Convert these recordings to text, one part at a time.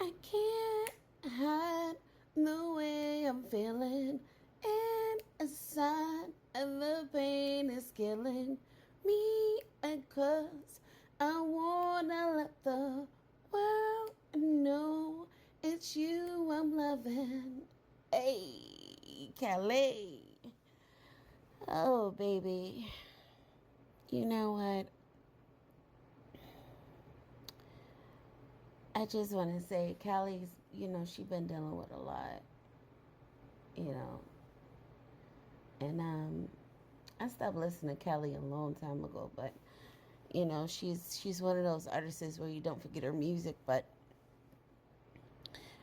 I can't hide the way I'm feeling, and aside of the pain is killing me. Because I wanna let the world know it's you I'm loving. Hey, Calais. Oh, baby. You know what? I just want to say, Callie's, she been dealing with a lot, you know, and I stopped listening to Kelly a long time ago, but she's one of those artists where you don't forget her music. But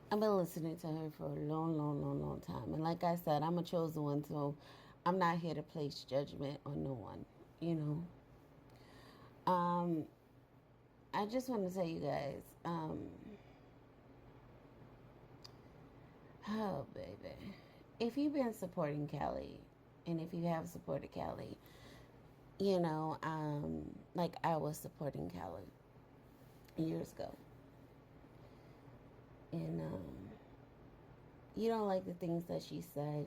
I've been listening to her for a long, long, long, long time, and like I said, I'm a chosen one, so I'm not here to place judgment on no one, you know. Um, I just want to tell you guys, oh baby, if you've been supporting Kelly, and if you have supported Kelly, like I was supporting Kelly years ago. And you don't like the things that she said,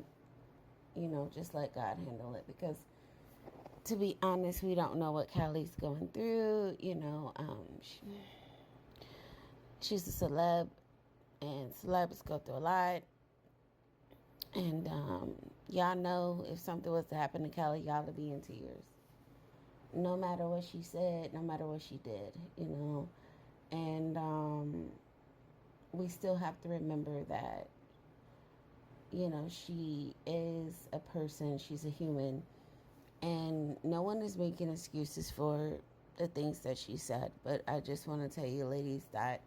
just let God handle it. Because to be honest, we don't know what Callie's going through. She's a celeb, and celebs go through a lot. And y'all know if something was to happen to Kelly, y'all would be in tears. No matter what she said, no matter what she did, And we still have to remember that, she is a person, she's a human, and no one is making excuses for the things that she said. But I just want to tell you, ladies, that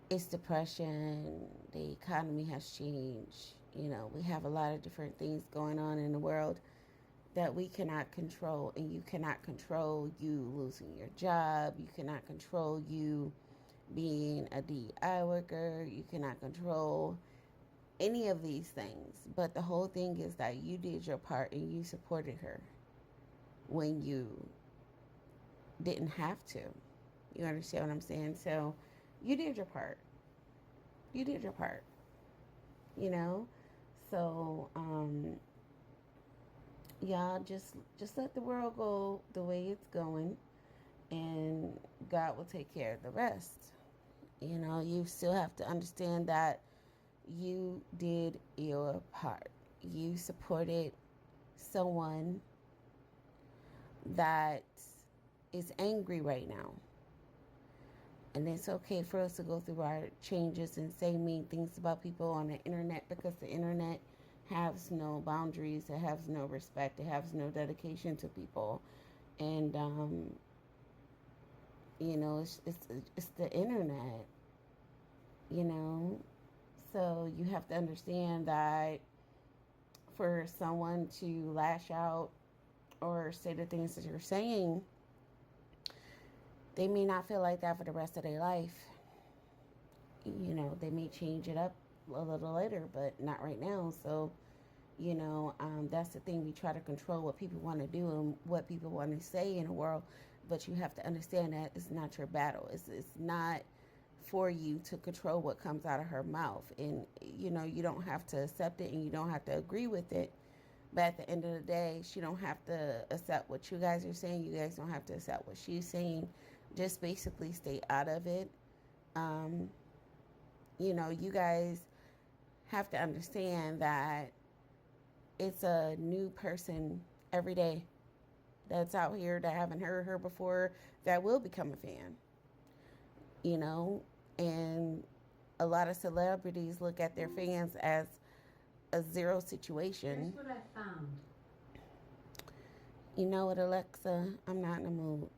it's depression, the economy has changed. We have a lot of different things going on in the world that we cannot control, and you cannot control you losing your job, you cannot control you being a DEI worker, you cannot control any of these things. But the whole thing is that you did your part and you supported her when you didn't have to. You understand what I'm saying? So you did your part. You did your part. You know? So y'all just let the world go the way it's going, and God will take care of the rest. You still have to understand that you did your part. You supported someone that is angry right now. And it's okay for us to go through our changes and say mean things about people on the internet, because the internet has no boundaries, it has no respect, it has no dedication to people. And it's the internet, you know. So you have to understand that for someone to lash out or say the things that you're saying, they may not feel like that for the rest of their life. They may change it up a little later, but not right now. So, that's the thing. We try to control what people want to do and what people want to say in the world, but you have to understand that it's not your battle. It's not for you to control what comes out of her mouth. And, you don't have to accept it and you don't have to agree with it. But at the end of the day, she don't have to accept what you guys are saying. You guys don't have to accept what she's saying. Just basically stay out of it. Um, you guys have to understand that it's a new person every day that's out here that haven't heard her before that will become a fan, and a lot of celebrities look at their fans as a zero situation. Here's what I found. You know what, Alexa? I'm not in the mood.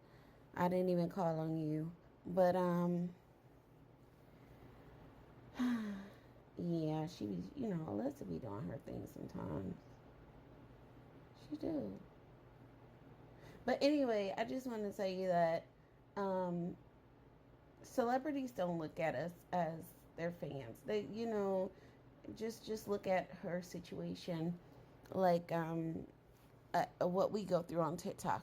I didn't even call on you. But yeah, she be, Alexa be doing her thing sometimes. She do. But anyway, I just want to tell you that um celebrities don't look at us as their fans. They, just look at her situation like what we go through on TikTok.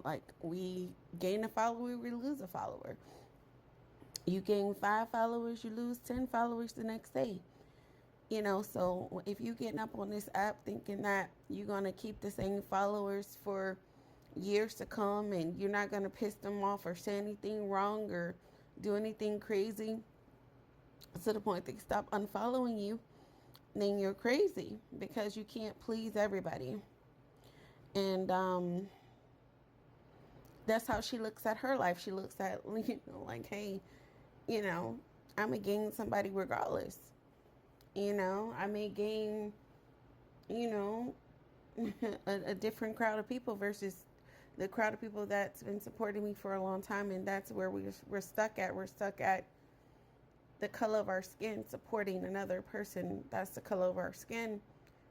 Like we gain a follower, we lose a follower. You gain 5 followers, you lose 10 followers the next day. So if you getting up on this app thinking that you're going to keep the same followers for years to come, and you're not going to piss them off or say anything wrong or do anything crazy to the point they stop unfollowing you, then you're crazy, because you can't please everybody. And that's how she looks at her life. She looks at, like, hey, I'm going to gain somebody regardless. I may gain, a different crowd of people versus the crowd of people that's been supporting me for a long time. And that's where we're stuck at. We're stuck at the color of our skin, supporting another person that's the color of our skin,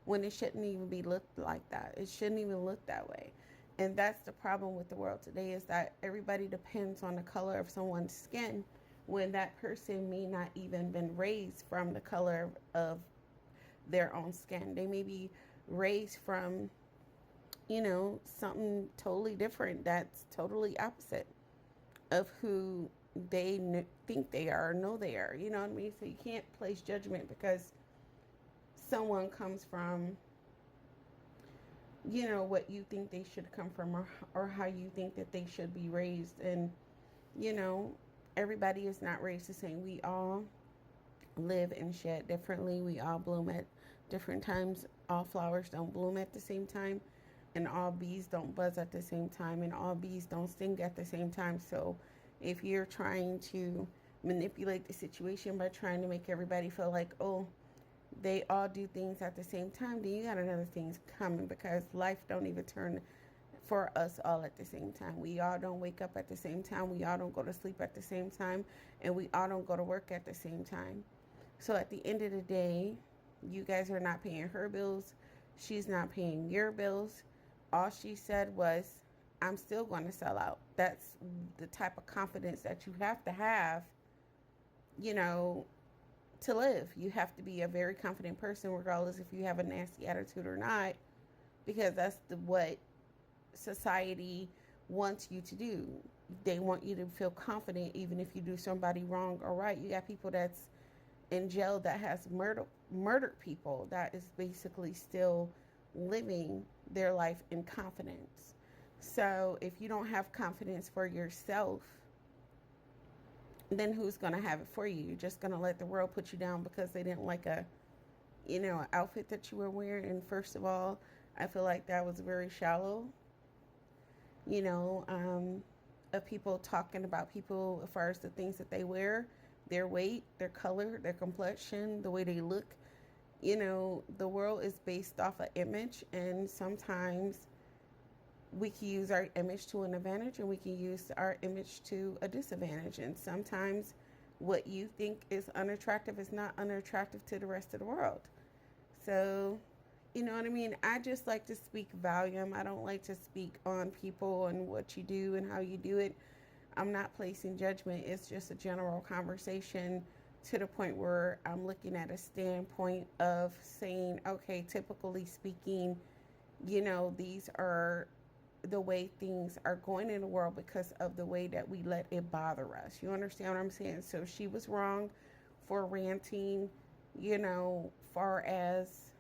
when it shouldn't even be looked like that. It shouldn't even look that way. And that's the problem with the world today, is that everybody depends on the color of someone's skin, when that person may not even been raised from the color of their own skin. They may be raised from, something totally different, that's totally opposite of who they think they are or know they are. You know what I mean? So you can't place judgment because someone comes from, what you think they should come from, or how you think that they should be raised. And, everybody is not raised the same. We all live and shed differently. We all bloom at different times. All flowers don't bloom at the same time, and all bees don't buzz at the same time, and all bees don't sting at the same time. So if you're trying to manipulate the situation by trying to make everybody feel like, oh, they all do things at the same time, then you got another things coming, because life don't even turn for us all at the same time. We all don't wake up at the same time. We all don't go to sleep at the same time, and we all don't go to work at the same time. So at the end of the day, you guys are not paying her bills. She's not paying your bills. All she said was, I'm still going to sell out. That's the type of confidence that you have to have, to live. You have to be a very confident person, regardless if you have a nasty attitude or not, because that's what society wants you to do. They want you to feel confident even if you do somebody wrong or right. You got people that's in jail that has murdered people, that is basically still living their life in confidence. So if you don't have confidence for yourself, then who's going to have it for you? You're just going to let the world put you down because they didn't like an outfit that you were wearing. And first of all, I feel like that was very shallow, of people talking about people as far as the things that they wear, their weight, their color, their complexion, the way they look. The world is based off an image, and sometimes we can use our image to an advantage, and we can use our image to a disadvantage. And sometimes what you think is unattractive is not unattractive to the rest of the world. So, you know what I mean? I just like to speak volume. I don't like to speak on people and what you do and how you do it. I'm not placing judgment. It's just a general conversation, to the point where I'm looking at a standpoint of saying, okay, typically speaking, these are the way things are going in the world because of the way that we let it bother us. You understand what I'm saying? So she was wrong for ranting, far as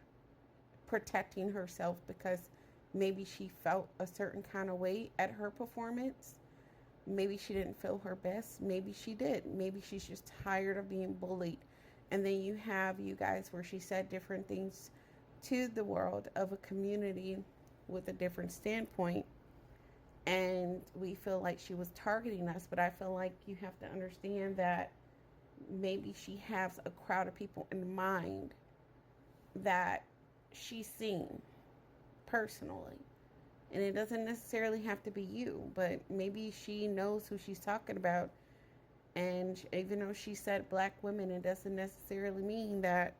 protecting herself, because maybe she felt a certain kind of way at her performance. Maybe she didn't feel her best. Maybe she did. Maybe she's just tired of being bullied. And then you have you guys where she said different things to the world of a community with a different standpoint, and we feel like she was targeting us. But I feel like you have to understand that maybe she has a crowd of people in mind that she's seen personally, and it doesn't necessarily have to be you, but maybe she knows who she's talking about. And even though she said black women, it doesn't necessarily mean that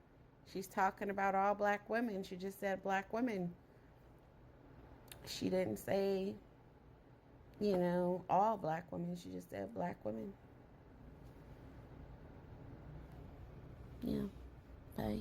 she's talking about all black women. She just said black women. She didn't say, all black women. She just said black women. Yeah. Bye.